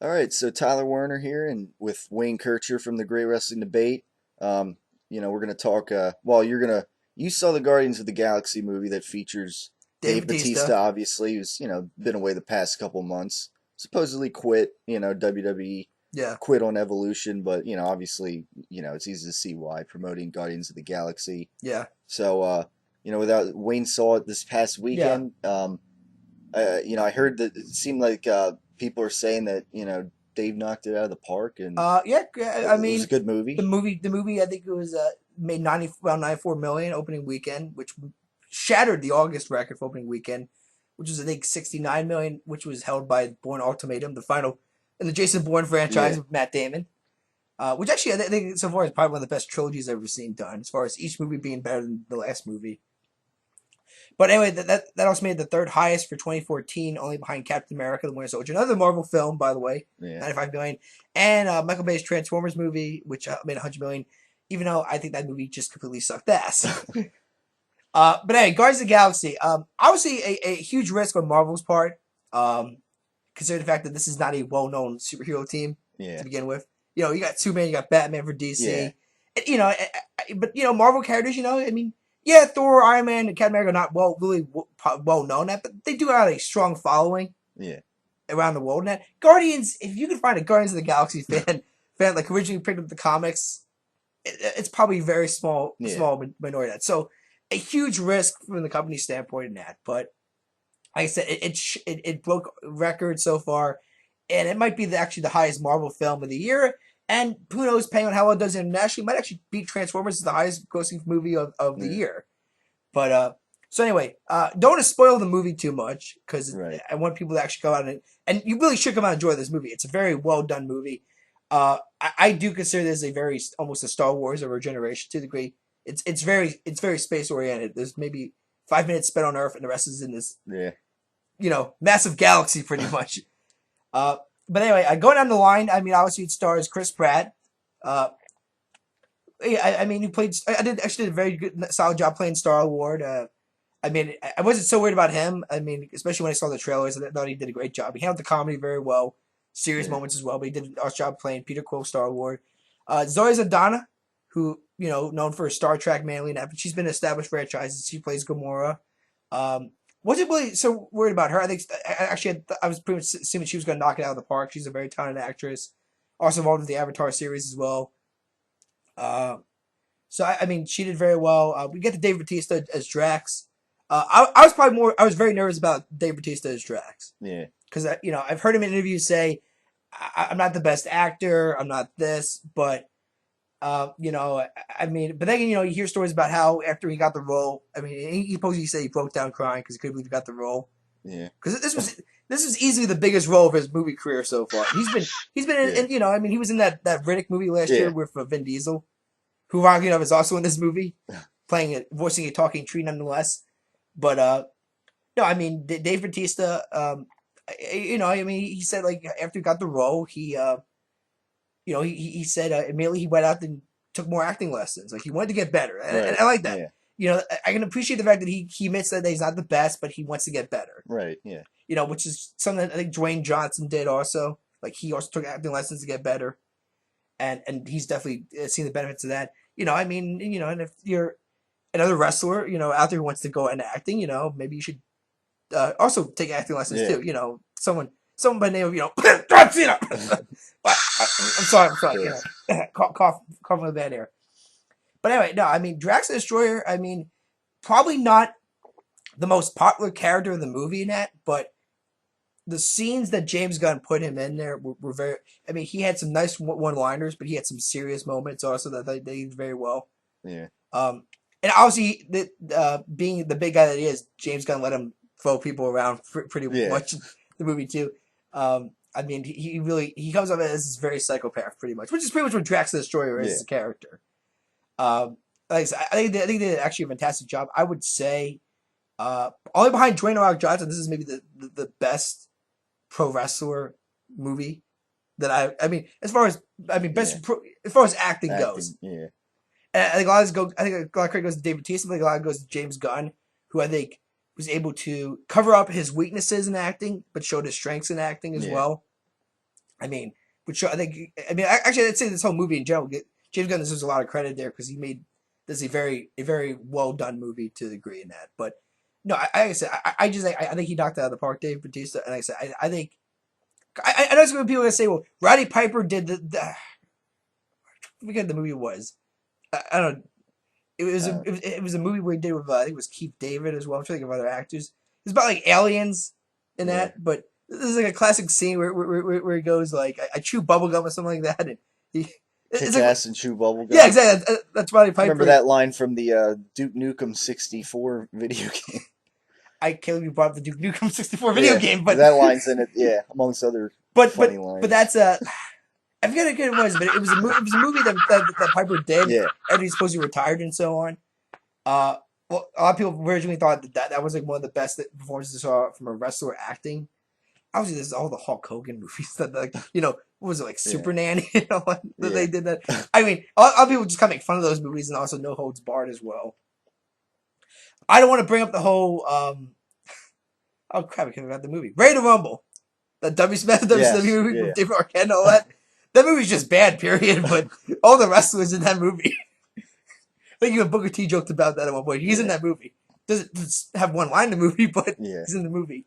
All right, so Tyler Werner here, and with Wayne Kircher from the Great Wrestling Debate. We're gonna talk. You saw the Guardians of the Galaxy movie that features Dave Dave Batista, Batista. obviously, who's been away the past couple months. Supposedly quit, WWE, Yeah, quit on Evolution, but obviously, it's easy to see why promoting Guardians of the Galaxy. yeah, So, without Wayne saw it this past yeah. weekend. I heard that it seemed like people are saying that Dave knocked it out of the park, and Yeah. I it was a mean, good the movie. movie, the movie. I think it was made around 94 million opening weekend, which shattered the August record for opening weekend, which was I think 69 million, which was held by Bourne Ultimatum, the final in the Jason Bourne franchise Yeah, with Matt Damon. Which actually I think so far is probably one of the best trilogies I've ever seen done, as far as each movie being better than the last movie. But anyway, that also made the third highest for 2014, only behind Captain America: The Winter Soldier, another Marvel film, by the way, yeah. 95 million, and Michael Bay's Transformers movie, which made 100 million. Even though I think that movie just completely sucked ass. But anyway, Guardians of the Galaxy. Obviously a huge risk on Marvel's part, considering the fact that this is not a well-known superhero team to Yeah, begin with. You got Superman, you got Batman for yeah, DC, but Marvel characters. I mean, yeah, Thor, Iron Man, and Captain America are not really well known at, but they do have a strong following yeah, around the world. Net Guardians, if you can find a Guardians of the Galaxy fan like originally picked up the comics, it's probably a very yeah. small minority. Of that. So a huge risk from the company standpoint in that, but like I said, it broke records so far, and it might be actually the highest Marvel film of the year. And who knows, depending on how well it does internationally, might actually beat Transformers as the highest grossing movie of the Yeah. year. But so anyway, don't want to spoil the movie too much because Right. I want people to actually go out and you really should come out and enjoy this movie. It's a very well done movie. I do consider this a very almost a Star Wars of our generation to the degree. It's very space oriented. There's maybe 5 minutes spent on Earth and the rest is in this Yeah. massive galaxy pretty much. Uh, but anyway, going down the line, I mean, obviously it stars Chris Pratt. Uh, yeah, I mean, he played. I did actually did a very good, solid job playing Star Lord. I mean, I wasn't so worried about him. I mean, especially when I saw the trailers, I thought he did a great job. He handled the comedy very well, serious Yeah. moments as well. But he did an awesome job playing Peter Quill, Star Lord. Zoe Saldana, who known for Star Trek mainly, but she's been established franchises. She plays Gamora. Wasn't really so worried about her. I think actually I was pretty much assuming she was going to knock it out of the park. She's a very talented actress. Also involved with the Avatar series as well. Uh, so I mean, she did very well. We get to Dave Batista as Drax. I was probably more. I was very nervous about Dave Batista as Drax Yeah. because I've heard him in interviews say, I'm not the best actor. I'm not this, but I mean, but then you hear stories about how after he got the role, I mean, he supposedly said he broke down crying because he couldn't believe he got the role Yeah. because this was easily the biggest role of his movie career so far. He's been Yeah. I mean, he was in that Riddick movie last year Yeah. with Vin Diesel, who is also in this movie, voicing a talking tree nonetheless. But no, I mean Dave Batista. I mean he said like after he got the role, he said immediately he went out and took more acting lessons. Like he wanted to get better, and Right. I like that. Yeah. I can appreciate the fact that he admits that he's not the best, but he wants to get better. Right. Yeah. Which is something that I think Dwayne Johnson did also. Like he also took acting lessons to get better, and he's definitely seen the benefits of that. I mean, and if you're another wrestler, out there who wants to go into acting, maybe you should also take acting lessons Yeah. too. Someone by the name of John Cena. I'm sorry, I'm sorry. Sure. Cough with bad air. But anyway, no, I mean Drax the Destroyer. I mean, probably not the most popular character in the movie in that, but the scenes that James Gunn put him in there were very. I mean, he had some nice one-liners, but he had some serious moments also that they did very well. Yeah. And obviously, being the big guy that he is, James Gunn let him throw people around pretty Yeah. much in the movie too. I mean, he comes up as this very psychopath pretty much, which is pretty much what Drax the Destroyer is Yeah. as a character. Like I said, I think they did actually a fantastic job. I would say, only behind Dwayne Rock Johnson, this is maybe the best pro wrestler movie that I mean, as far as Yeah. as far as acting Acting. goes. Yeah. And I think a lot of this I think a lot of credit goes to David Batista. I think a lot goes to James Gunn, who I think was able to cover up his weaknesses in acting, but showed his strengths in acting as Yeah. well. I mean, which I think, I mean, actually, I'd say this whole movie in general, James Gunn deserves a lot of credit there because he made this a very well done movie to the degree in that. But no, like I said, I just I think he knocked it out of the park, Dave Batista. And like I said, I think I know some people are gonna say, well, Roddy Piper did I forget what the movie was. I don't know. Uh, It was a movie we did with I think it was Keith David as well. I'm trying to think of other actors. It's about like aliens in yeah. that, but this is like a classic scene where he goes like I chew bubblegum or something like that, and he it's Kick like ass and chew bubble yeah, gum. exactly. That's Roddy Remember Piper. that line from the Duke Nukem 64 video game? I can't believe you brought up the Duke Nukem 64 video Yeah, game, that line's in it. Yeah, amongst other but funny but lines. that's I forget what it was, but it was a movie that Piper did Yeah, after he's supposed to be retired and so on. Uh, well, a lot of people originally thought that was like one of the best performances I saw from a wrestler acting. Obviously, this is all the Hulk Hogan movies that, like, what was it, like yeah, Super Nanny, that yeah, they did that. I mean, a lot of people just kind of make fun of those movies and also No Holds Barred as well. I don't want to bring up the whole, oh crap, I can't remember the movie. Ready to Rumble. The yes, WCW movie yeah, with David Arquette and all that. That movie's just bad, period, but all the wrestlers in that movie. I think even Booker T joked about that at one point. He's in yeah, that movie. Doesn't have one line in the movie, but yeah, he's in the movie.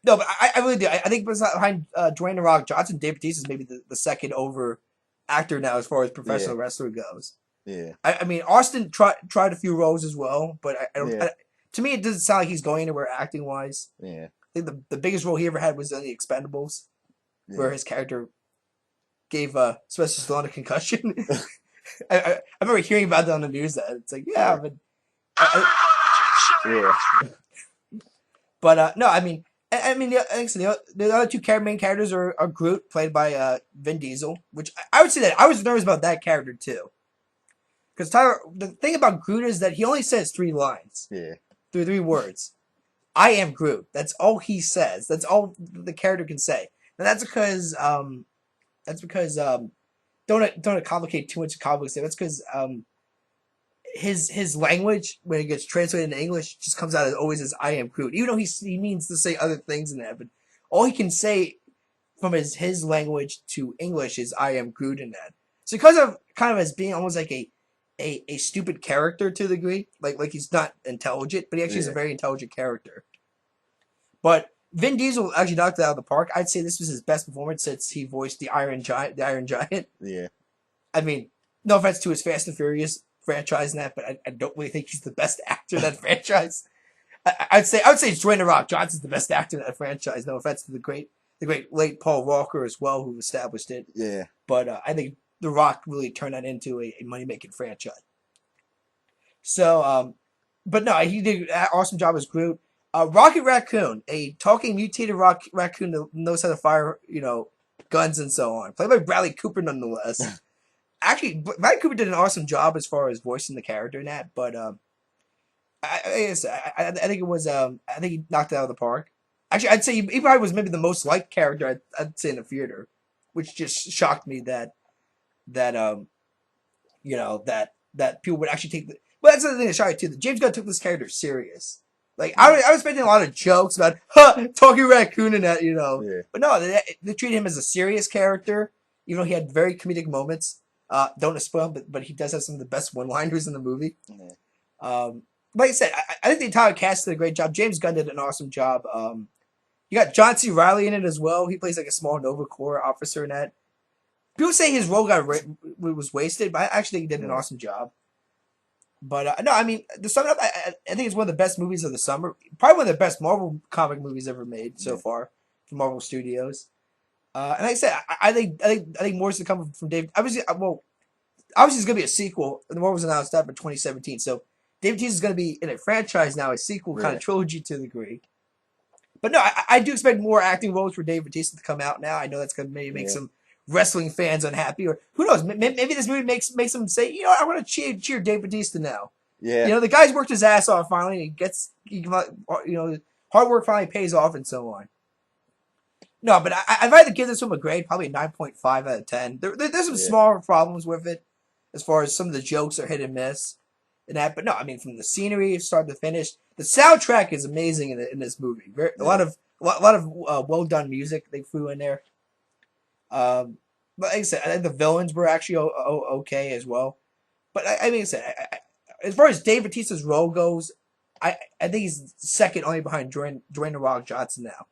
No, but I really do. I think behind Dwayne The Rock Johnson, Dave Batista is maybe the second over actor now as far as yeah, professional wrestler goes. yeah, I mean, Austin tried a few roles as well, but I don't. yeah, To me, it doesn't sound like he's going anywhere acting wise. yeah, I think the biggest role he ever had was in The Expendables, where yeah. his character gave Sylvester Stallone a concussion. I remember hearing about that on the news. That it's like, yeah, Yeah, but yeah, no, I mean, the other two main characters are Groot, played by Vin Diesel, which I would say that I was nervous about that character too, because Tyler, the thing about Groot is that he only says three lines, yeah, three words. I am Groot. That's all he says. That's all the character can say, and that's because don't complicate too much complex. That's because his language when it gets translated into English just comes out as always as I am Groot, even though he means to say other things in that, but all he can say from his language to English is I am Groot in that. So because of kind of as being almost like a stupid character to the degree, like he's not intelligent, but he actually is a yeah, very intelligent character. But Vin Diesel actually knocked it out of the park. I'd say this was his best performance since he voiced the Iron Giant. The Iron Giant. yeah, I mean, no offense to his Fast and Furious franchise and that, but I don't really think he's the best actor in that franchise. I would say Dwayne The Rock Johnson's the best actor in that franchise. No offense to the great late Paul Walker as well, who established it. yeah, But I think The Rock really turned that into a money making franchise. So, but no, he did an awesome job as Groot. Rocket Raccoon, a talking mutated raccoon that knows how to fire, guns and so on, played by Bradley Cooper, nonetheless. Actually, Bradley Cooper did an awesome job as far as voicing the character in that, but I think it was I think he knocked it out of the park. Actually, I'd say he probably was maybe the most liked character I'd say in the theater, which just shocked me that that people would actually take the. Well, that's the thing that shocked me too. That James Gunn took this character serious. Like yeah, I was expecting a lot of jokes about talking raccoon and that, yeah, but no, they treated him as a serious character. Even though he had very comedic moments. Don't spoil him, but he does have some of the best one-liners in the movie. yeah, Like I said, I think the entire cast did a great job. James Gunn did an awesome job. You got John C. Riley in it as well. He plays like a small Nova Corps officer in that. People say his role was wasted, but I actually think he did an yeah, awesome job. But no, I mean, to sum it up, I think it's one of the best movies of the summer. Probably one of the best Marvel comic movies ever made so yeah, far from Marvel Studios. And like I said, I think more is to come from Dave. Obviously, it's gonna be a sequel. The Marvel's announced that for 2017. So David Bautista is gonna be in a franchise now, a sequel kind yeah, of trilogy to the degree. But no, I do expect more acting roles for Dave Bautista to come out now. I know that's gonna maybe make yeah, some wrestling fans unhappy, or who knows? Maybe this movie makes them say, I want to cheer Dave Bautista now. yeah, The guy's worked his ass off finally, and hard work finally pays off, and so on. No, but I'd rather give this film a grade, probably a 9.5 out of 10. There's some yeah, small problems with it, as far as some of the jokes are hit and miss, and that. But no, I mean from the scenery, start to finish, the soundtrack is amazing in this movie. A yeah, lot of well done music they threw in there. But like I said, I think the villains were actually okay as well. But I mean, like I said, as far as Dave Batista's role goes, I think he's second only behind Dwayne the Rock Johnson now.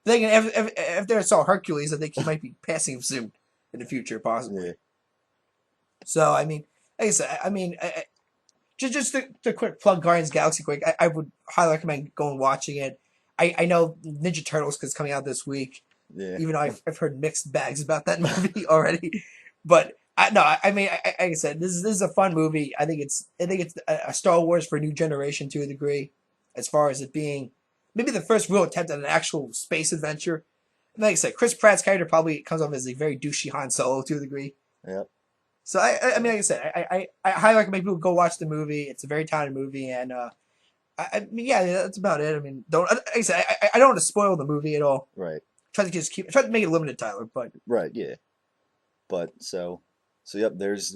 Thinking if they saw Hercules, I think he might be passing him soon in the future, Yeah, possibly. So I mean, like I said, I mean, just to quick plug Guardians of the Galaxy quick. I would highly recommend going and watching it. I know Ninja Turtles because coming out this week. yeah, Even though I've heard mixed bags about that movie already, but no, I mean, like I said, this is a fun movie. I think it's a Star Wars for a new generation to a degree, as far as it being maybe the first real attempt at an actual space adventure. And like I said, Chris Pratt's character probably comes off as a very douchey Han Solo to a degree. yep. So I mean, So like I said, I highly recommend people go watch the movie. It's a very talented movie, and I mean, yeah, that's about it. I mean, don't like I said, I don't want to spoil the movie at all. right, Try to make it limited, Tyler, but right, yeah. But yep. There's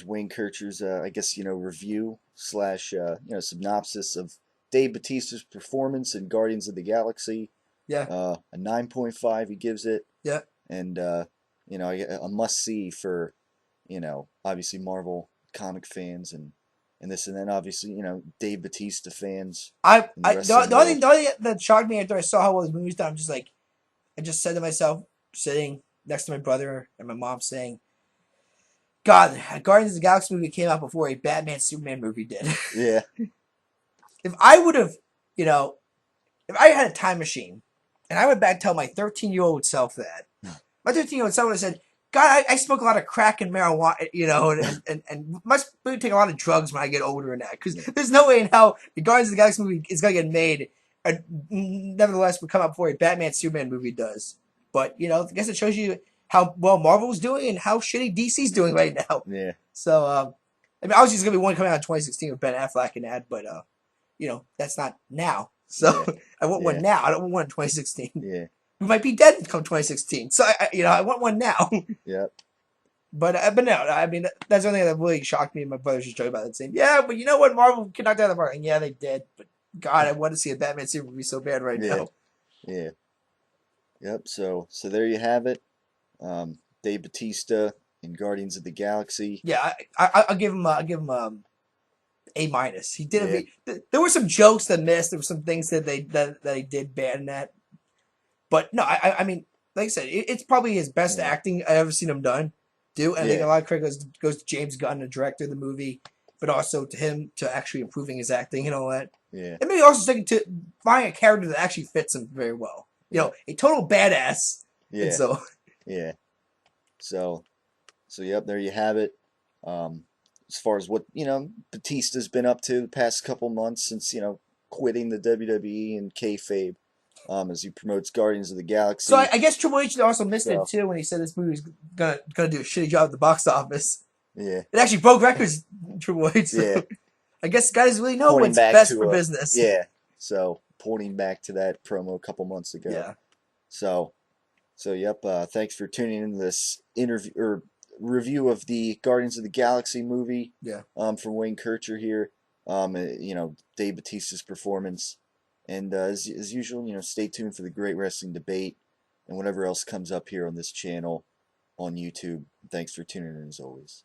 Wayne Kircher's I guess review slash synopsis of Dave Batista's performance in Guardians of the Galaxy. yeah, A 9.5 he gives it, yeah. and a must see for obviously Marvel comic fans and this and then obviously Dave Batista fans in the wrestling world. The only thing that shocked me after I saw how well the movie's done, I'm just like, I just said to myself, sitting next to my brother and my mom, saying, "God, Guardians of the Galaxy movie came out before a Batman Superman movie did." Yeah, If I would have, you know, if I had a time machine and I went back and tell my 13-year-old self that, my 13-year-old self would have said, God, I smoke a lot of crack and marijuana, and must really take a lot of drugs when I get older and that. Because there's no way in hell the Guardians of the Galaxy movie is going to get made. Nevertheless, would come out before a Batman Superman movie does. But, I guess it shows you how well Marvel's doing and how shitty DC's doing right now. yeah, So, I mean, obviously, there's going to be one coming out in 2016 with Ben Affleck and that, but, that's not now. So, yeah, I want one yeah, now. I don't want one in 2016. yeah, We might be dead come 2016. So I want one now. yep, But no, I mean that's the only thing that really shocked me. And my brother's just joking about it, saying, "Yeah, but you know what? Marvel could knock down the park." And yeah, they did. But God, I want to see a Batman Super movie so bad right yeah, now. yeah, yep. So there you have it. Dave Batista in Guardians of the Galaxy. Yeah, I'll give him A minus. He did Yeah, there were some jokes that missed. There were some things that they did bad in that. But no, I mean, like I said, it's probably his best yeah, acting I've ever seen him do. And I think a yeah, lot of credit goes to James Gunn, the director of the movie, but also to him to actually improving his acting and all that. yeah, And maybe also sticking to finding a character that actually fits him very well. yep, A total badass. And yeah, so, yeah. So yep, there you have it. Um, as far as what Batista's been up to the past couple months since quitting the WWE and kayfabe, as he promotes Guardians of the so Galaxy. I guess Triple H also missed it So too when he said this movie was gonna do a shitty job at the box office. yeah, It actually broke records, Triple H. yeah, So I guess guys really know pointing what's back best to for business. yeah, so pointing back to that promo a couple months ago. Yeah. So yep. Thanks for tuning in to this interview or review of the Guardians of the Galaxy movie. Yeah. From Wayne Kircher here. Dave Batista's performance, and as usual, stay tuned for the Great Wrestling Debate and whatever else comes up here on this channel on YouTube. Thanks for tuning in as always.